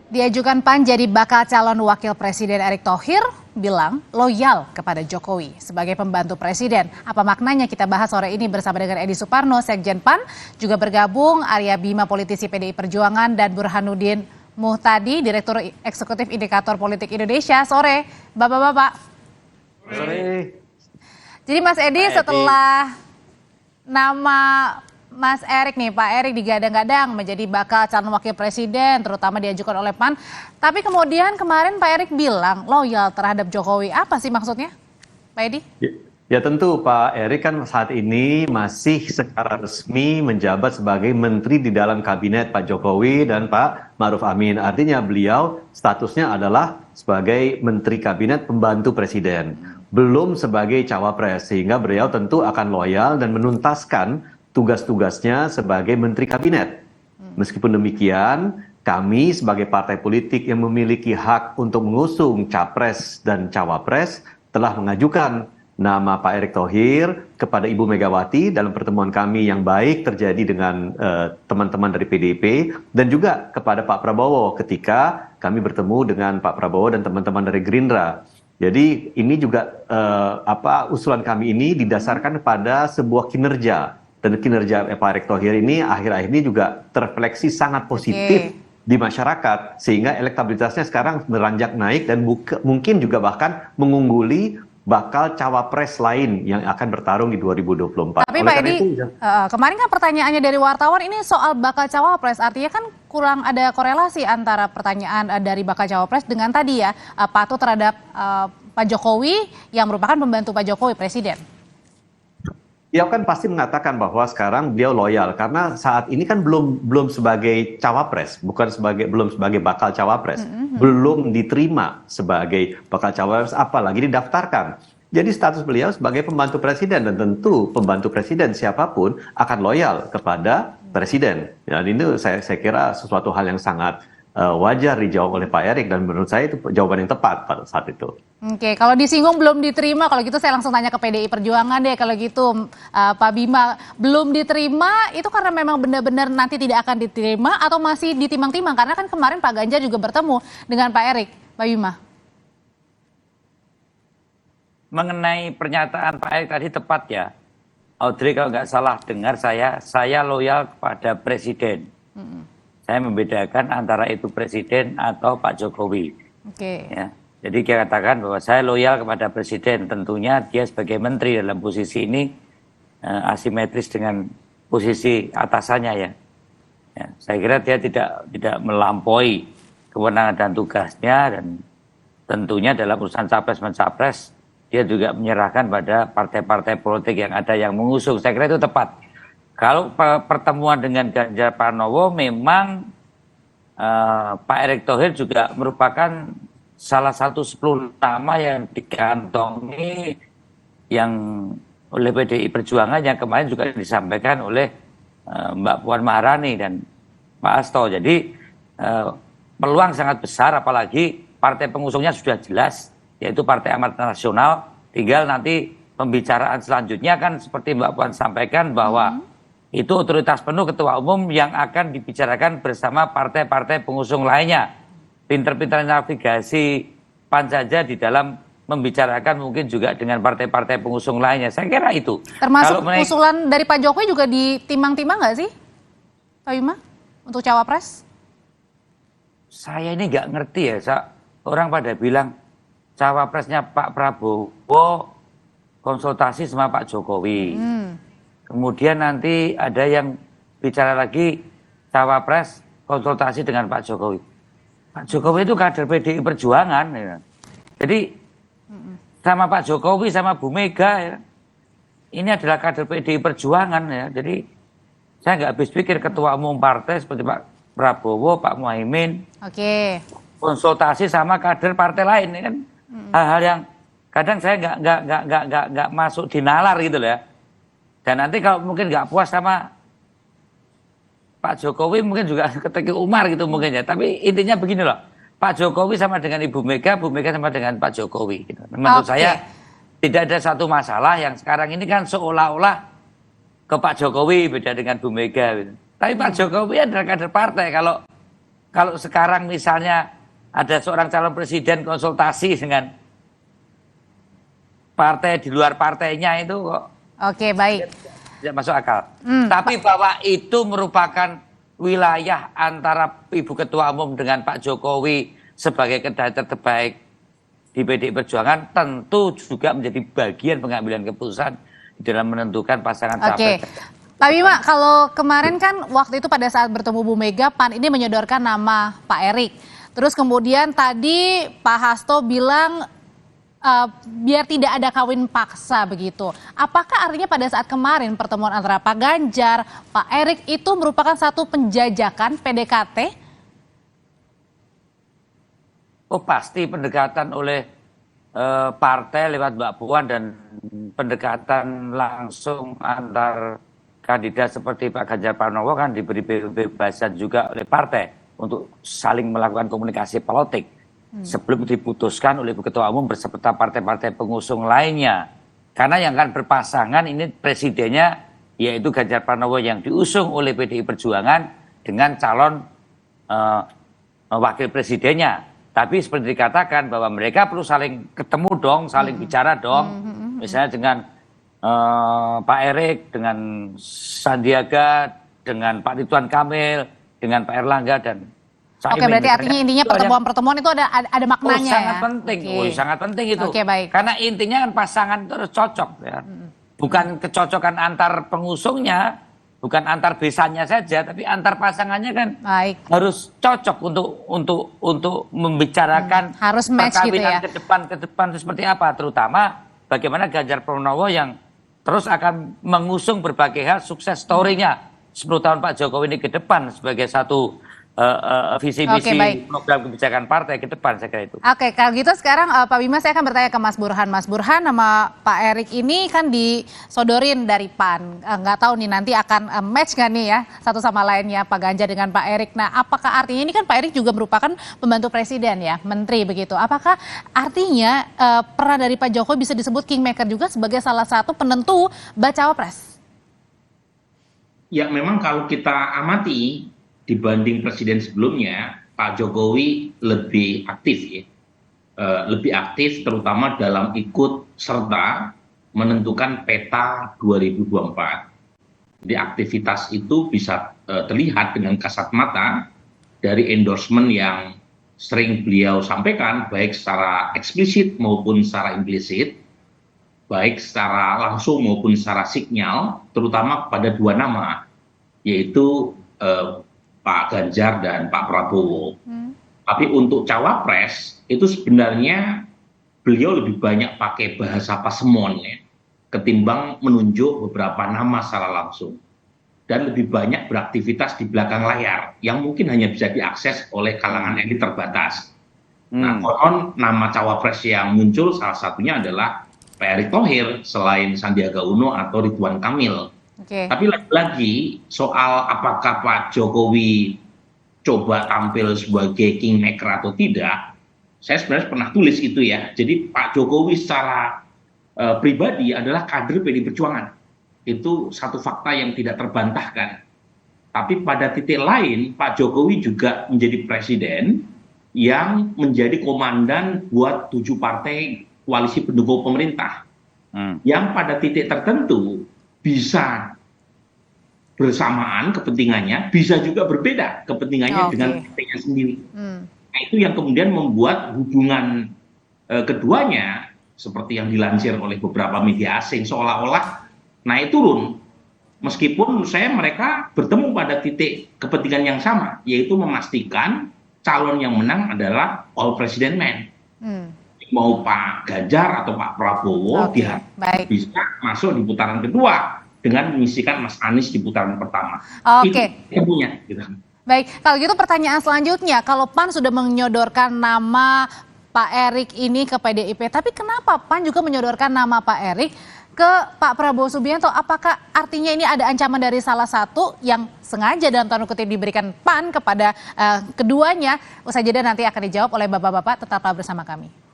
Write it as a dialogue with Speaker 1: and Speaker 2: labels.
Speaker 1: Diajukan PAN jadi bakal calon wakil presiden Erick Thohir bilang loyal kepada Jokowi sebagai pembantu presiden. Apa maknanya kita bahas sore ini bersama dengan Edi Suparno, Sekjen PAN. Juga bergabung Arya Bima, politisi PDI Perjuangan, dan Burhanuddin Muhtadi, Direktur Eksekutif Indikator Politik Indonesia. Sore, Bapak-Bapak.
Speaker 2: Sore.
Speaker 1: Jadi Mas Edi, setelah nama Mas Erick nih, Pak Erick digadang-gadang menjadi bakal calon wakil presiden, terutama diajukan oleh PAN. Tapi kemudian kemarin Pak Erick bilang loyal terhadap Jokowi. Apa sih maksudnya, Pak Edi?
Speaker 2: Ya tentu Pak Erick kan saat ini masih secara resmi menjabat sebagai menteri di dalam kabinet Pak Jokowi dan Pak Ma'ruf Amin. Artinya beliau statusnya adalah sebagai menteri kabinet pembantu presiden, belum sebagai cawapres, sehingga beliau tentu akan loyal dan menuntaskan tugas-tugasnya sebagai menteri kabinet. Meskipun demikian, kami sebagai partai politik yang memiliki hak untuk mengusung capres dan cawapres telah mengajukan nama Pak Erick Thohir kepada Ibu Megawati dalam pertemuan kami yang baik terjadi dengan teman-teman dari PDIP, dan juga kepada Pak Prabowo ketika kami bertemu dengan Pak Prabowo dan teman-teman dari Gerindra. Jadi ini juga usulan kami ini didasarkan pada sebuah kinerja. Dan kinerja Pak Erick Thohir ini akhir-akhir ini juga terrefleksi sangat positif di masyarakat, sehingga elektabilitasnya sekarang beranjak naik dan mungkin juga bahkan mengungguli bakal cawapres lain yang akan bertarung di 2024.
Speaker 1: Tapi Pak Edi, kemarin kan pertanyaannya dari wartawan ini soal bakal cawapres, artinya kan kurang ada korelasi antara pertanyaan dari bakal cawapres dengan tadi ya, patuh terhadap Pak Jokowi yang merupakan pembantu Pak Jokowi presiden.
Speaker 2: Dia kan pasti mengatakan bahwa sekarang beliau loyal karena saat ini kan belum sebagai cawapres, belum sebagai bakal cawapres, belum diterima sebagai bakal cawapres, apalagi didaftarkan. Jadi status beliau sebagai pembantu presiden, dan tentu pembantu presiden siapapun akan loyal kepada presiden. Dan ini saya kira sesuatu hal yang sangat wajar dijawab oleh Pak Erick, dan menurut saya itu jawaban yang tepat pada saat itu.
Speaker 1: Oke, kalau disinggung belum diterima, kalau gitu saya langsung tanya ke PDI Perjuangan deh. Kalau gitu Pak Bima, belum diterima itu karena memang benar-benar nanti tidak akan diterima atau masih ditimang-timang? Karena kan kemarin Pak Ganjar juga bertemu dengan Pak Erick. Pak Bima.
Speaker 3: Mengenai pernyataan Pak Erick tadi tepat ya, Audrey, kalau nggak salah dengar saya loyal kepada presiden. Saya membedakan antara itu presiden atau Pak Jokowi.
Speaker 1: Oke.
Speaker 3: Ya. Jadi dia katakan bahwa saya loyal kepada presiden. Tentunya dia sebagai menteri dalam posisi ini asimetris dengan posisi atasannya ya. Ya. Saya kira dia tidak melampaui kewenangan dan tugasnya, dan tentunya dalam urusan capres-mencapres dia juga menyerahkan pada partai-partai politik yang ada yang mengusung. Saya kira itu tepat. Kalau pertemuan dengan Ganjar Pranowo, memang Pak Erick Thohir juga merupakan salah satu 10 nama yang dikantongi yang oleh PDI Perjuangan, yang kemarin juga disampaikan oleh Mbak Puan Maharani dan Pak Hasto. Jadi peluang sangat besar, apalagi partai pengusungnya sudah jelas, yaitu Partai Amanat Nasional. Tinggal nanti pembicaraan selanjutnya kan seperti Mbak Puan sampaikan bahwa itu otoritas penuh Ketua Umum yang akan dibicarakan bersama partai-partai pengusung lainnya. Pinter-pinter navigasi PAN saja di dalam membicarakan mungkin juga dengan partai-partai pengusung lainnya. Saya kira itu.
Speaker 1: Termasuk usulan dari Pak Jokowi juga ditimang-timang nggak sih, Pak Bima, untuk cawapres?
Speaker 3: Saya ini nggak ngerti ya. Orang pada bilang cawapresnya Pak Prabowo konsultasi sama Pak Jokowi. Kemudian nanti ada yang bicara lagi cawapres konsultasi dengan Pak Jokowi. Pak Jokowi itu kader PDI Perjuangan. Ya. Jadi sama Pak Jokowi sama Bu Mega ya, ini adalah kader PDI Perjuangan ya. Jadi saya nggak habis pikir ketua umum partai seperti Pak Prabowo, Pak Muhaimin, konsultasi sama kader partai lain, ini kan hal-hal yang kadang saya nggak masuk di nalar gitu loh ya. Dan nanti kalau mungkin nggak puas sama Pak Jokowi mungkin juga ketika Umar gitu mungkin ya. Tapi intinya begini loh, Pak Jokowi sama dengan Ibu Mega sama dengan Pak Jokowi. Gitu. Menurut saya tidak ada satu masalah yang sekarang ini kan seolah-olah ke Pak Jokowi beda dengan Bu Mega. Gitu. Tapi Pak Jokowi adalah kader partai. Kalau Kalau sekarang misalnya ada seorang calon presiden konsultasi dengan partai di luar partainya itu kok
Speaker 1: Oke, baik.
Speaker 3: tidak masuk akal. Tapi bahwa itu merupakan wilayah antara Ibu Ketua Umum dengan Pak Jokowi sebagai kandidat terbaik di PDI Perjuangan tentu juga menjadi bagian pengambilan keputusan dalam menentukan pasangan
Speaker 1: Oke.
Speaker 3: capres.
Speaker 1: Pak Bima, kalau kemarin kan waktu itu pada saat bertemu Bu Mega, PAN ini menyodorkan nama Pak Erik. Terus kemudian tadi Pak Hasto bilang biar tidak ada kawin paksa begitu. Apakah artinya pada saat kemarin pertemuan antara Pak Ganjar, Pak Erik itu merupakan satu penjajakan PDKT?
Speaker 3: Oh pasti pendekatan oleh partai lewat Mbak Puan dan pendekatan langsung antar kandidat seperti Pak Ganjar Pranowo kan diberi kebebasan juga oleh partai untuk saling melakukan komunikasi politik sebelum diputuskan oleh Ibu Ketua Umum beserta partai-partai pengusung lainnya. Karena yang akan berpasangan ini presidennya yaitu Ganjar Pranowo yang diusung oleh PDI Perjuangan dengan calon wakil presidennya. Tapi seperti dikatakan bahwa mereka perlu saling ketemu dong, saling bicara dong. Misalnya dengan Pak Erik, dengan Sandiaga, dengan Pak Ridwan Kamil, dengan Pak Erlangga dan
Speaker 1: Oke, berarti artinya intinya pertemuan-pertemuan itu ada maknanya
Speaker 3: sangat
Speaker 1: ya?
Speaker 3: penting,
Speaker 1: Oke.
Speaker 3: sangat penting itu.
Speaker 1: Oke, baik.
Speaker 3: Karena intinya kan pasangan itu harus cocok ya. Bukan kecocokan antar pengusungnya, bukan antar besannya saja, tapi antar pasangannya kan
Speaker 1: Baik.
Speaker 3: harus cocok untuk membicarakan
Speaker 1: Harus match gitu
Speaker 3: perkawinan
Speaker 1: ya.
Speaker 3: ke depan itu seperti apa, terutama bagaimana Ganjar Pranowo yang terus akan mengusung berbagai hal sukses story-nya 10 tahun Pak Jokowi ini ke depan sebagai satu visi-visi
Speaker 1: Oke, baik.
Speaker 3: program kebijakan partai ke depan, saya kira itu.
Speaker 1: Oke, kalau gitu sekarang Pak Bima saya akan bertanya ke Mas Burhan. Mas Burhan, nama Pak Erik ini kan disodorin dari PAN. Nggak tahu nih nanti akan match nggak nih ya satu sama lainnya Pak Ganjar dengan Pak Erik. Nah, apakah artinya ini kan Pak Erik juga merupakan pembantu presiden ya, menteri begitu. Apakah artinya peran dari Pak Jokowi bisa disebut kingmaker juga sebagai salah satu penentu bacawa pres?
Speaker 4: Ya memang kalau kita amati dibanding presiden sebelumnya, Pak Jokowi lebih aktif ya. Lebih aktif terutama dalam ikut serta menentukan peta 2024. Jadi aktivitas itu bisa terlihat dengan kasat mata dari endorsement yang sering beliau sampaikan baik secara eksplisit maupun secara implisit, baik secara langsung maupun secara sinyal, terutama pada dua nama, yaitu Pak Ganjar dan Pak Prabowo. Tapi untuk cawapres itu sebenarnya beliau lebih banyak pakai bahasa pasemon ya, ketimbang menunjuk beberapa nama secara langsung. Dan lebih banyak beraktivitas di belakang layar yang mungkin hanya bisa diakses oleh kalangan elit terbatas. Nah, konon nama cawapres yang muncul salah satunya adalah Pak Erick Thohir selain Sandiaga Uno atau Ridwan Kamil.
Speaker 1: Oke.
Speaker 4: Tapi lagi-lagi soal apakah Pak Jokowi coba tampil sebagai kingmaker atau tidak, saya sebenarnya pernah tulis itu ya. Jadi Pak Jokowi secara pribadi adalah kader PDI Perjuangan. Itu satu fakta yang tidak terbantahkan. Tapi pada titik lain Pak Jokowi juga menjadi presiden yang menjadi komandan buat 7 partai koalisi pendukung pemerintah. Yang pada titik tertentu bisa bersamaan kepentingannya, bisa juga berbeda kepentingannya dengan partainya sendiri. Nah, itu yang kemudian membuat hubungan keduanya, seperti yang dilansir oleh beberapa media asing, seolah-olah naik turun. Meskipun menurut saya mereka bertemu pada titik kepentingan yang sama, yaitu memastikan calon yang menang adalah all president man. Mau Pak Ganjar atau Pak Prabowo bisa masuk di putaran kedua dengan mengisikan Mas Anies di putaran pertama.
Speaker 1: Oke.
Speaker 4: Itu punya. Gitu.
Speaker 1: Baik, kalau gitu pertanyaan selanjutnya, kalau PAN sudah menyodorkan nama Pak Erik ini ke PDIP, tapi kenapa PAN juga menyodorkan nama Pak Erik ke Pak Prabowo Subianto? Apakah artinya ini ada ancaman dari salah satu yang sengaja dalam tanda kutip diberikan PAN kepada keduanya? Usai jeda nanti akan dijawab oleh bapak-bapak, tetaplah bersama kami.